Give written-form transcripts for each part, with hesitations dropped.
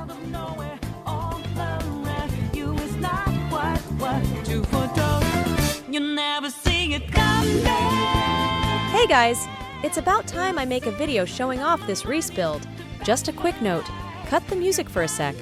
Hey guys! It's about time I make a video showing off this REISS build. Just a quick note, cut the music for a sec.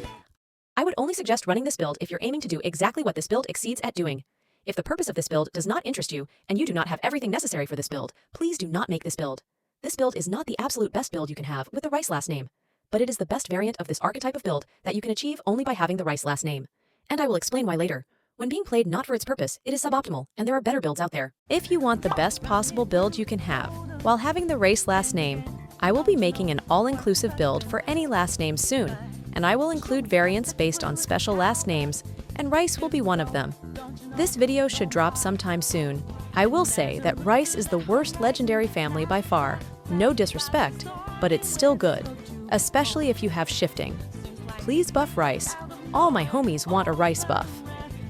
I would only suggest running this build if you're aiming to do exactly what this build exceeds at doing. If the purpose of this build does not interest you, and you do not have everything necessary for this build, please do not make this build. This build is not the absolute best build you can have with the REISS last name, but it is the best variant of this archetype of build that you can achieve only by having the REISS last name. And I will explain why later. When being played not for its purpose, it is suboptimal, and there are better builds out there. If you want the best possible build you can have, while having the REISS last name, I will be making an all-inclusive build for any last name soon, and I will include variants based on special last names, and REISS will be one of them. This video should drop sometime soon. I will say that REISS is the worst legendary family by far. No disrespect, but it's still good, especially if you have shifting. Please buff REISS. All my homies want a REISS buff.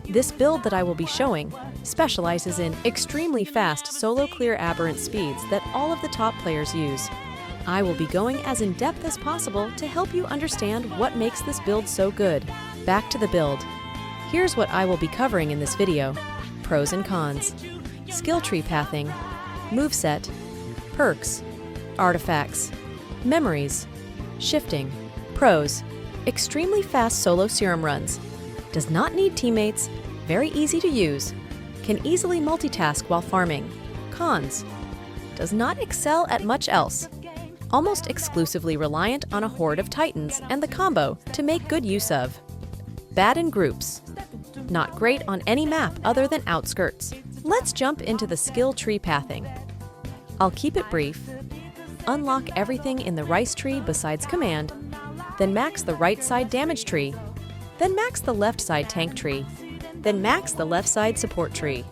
This build that I will be showing specializes in extremely fast solo clear aberrant speeds that all of the top players use. I will be going as in-depth as possible to help you understand what makes this build so good. Back to the build. Here's what I will be covering in this video. Pros and cons, skill tree pathing, moveset, perks, artifacts, memories, shifting. Pros: extremely fast solo serum runs. Does not need teammates, very easy to use, can easily multitask while farming. Cons: does not excel at much else, almost exclusively reliant on a horde of titans and the combo to make good use of. Bad in groups, not great on any map other than outskirts. Let's jump into the skill tree pathing. I'll keep it brief. Unlock everything in the REISS tree besides command, then max the right side damage tree, then max the left side tank tree, then max the left side support tree.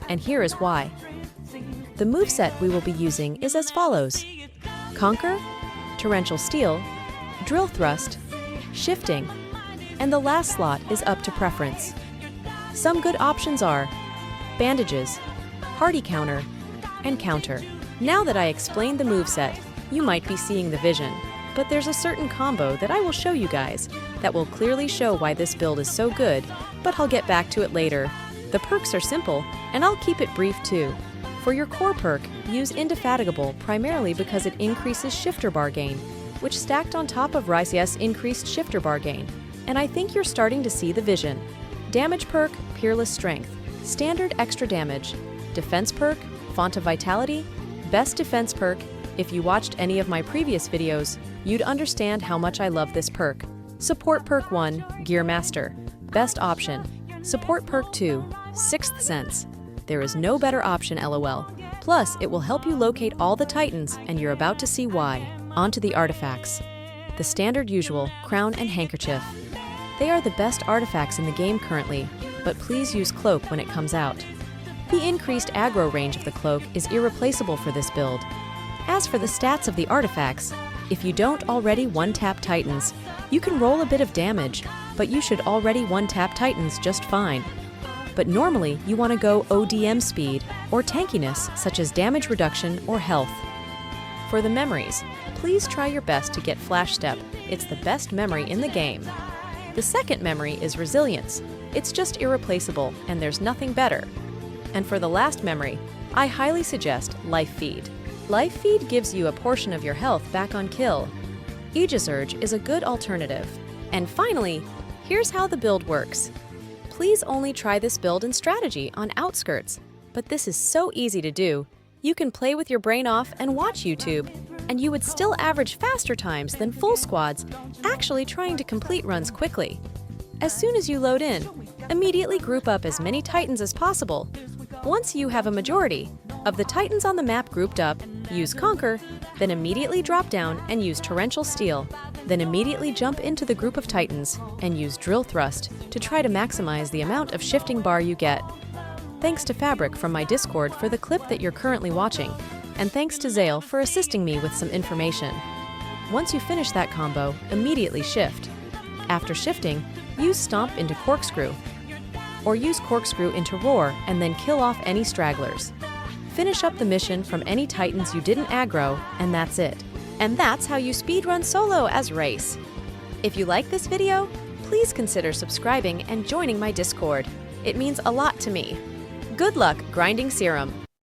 And here is why. The moveset we will be using is as follows: Conquer, Torrential Steel, Drill Thrust, Shifting, and the last slot is up to preference. Some good options are Bandages, Hardy Counter, and Counter. Now that I explained the moveset, you might be seeing the vision, but there's a certain combo that I will show you guys that will clearly show why this build is so good, but I'll get back to it later. The perks are simple, and I'll keep it brief too. For your core perk, use Indefatigable primarily because it increases shifter bar gain, which stacked on top of REISS increased shifter bar gain, and I think you're starting to see the vision. Damage perk, Peerless Strength, standard extra damage. Defense perk, Font of Vitality, best defense perk. If you watched any of my previous videos, you'd understand how much I love this perk. Support perk 1, Gear Master, best option. Support perk 2, Sixth Sense. There is no better option, LOL. Plus, it will help you locate all the titans, and you're about to see why. On to the artifacts. The standard usual, Crown and Handkerchief. They are the best artifacts in the game currently, but please use Cloak when it comes out. The increased aggro range of the Cloak is irreplaceable for this build. As for the stats of the artifacts, if you don't already one-tap titans, you can roll a bit of damage, but you should already one-tap titans just fine. But normally, you want to go ODM speed or tankiness, such as damage reduction or health. For the memories, please try your best to get Flash Step. It's the best memory in the game. The second memory is Resilience. It's just irreplaceable, and there's nothing better. And for the last memory, I highly suggest Life Feed. Life Feed gives you a portion of your health back on kill. Aegis Urge is a good alternative. And finally, here's how the build works. Please only try this build in strategy on outskirts, but this is so easy to do. You can play with your brain off and watch YouTube, and you would still average faster times than full squads actually trying to complete runs quickly. As soon as you load in, immediately group up as many titans as possible. Once you have a majority of the titans on the map grouped up, use Conquer, then immediately drop down and use Torrential Steel, then immediately jump into the group of titans and use Drill Thrust to try to maximize the amount of shifting bar you get. Thanks to Fabric from my Discord for the clip that you're currently watching, and thanks to Zale for assisting me with some information. Once you finish that combo, immediately shift. After shifting, use Stomp into Corkscrew, or use Corkscrew into Roar and then kill off any stragglers. Finish up the mission from any titans you didn't aggro, and that's it. And that's how you speedrun solo as REISS. If you like this video, please consider subscribing and joining my Discord. It means a lot to me. Good luck grinding serum!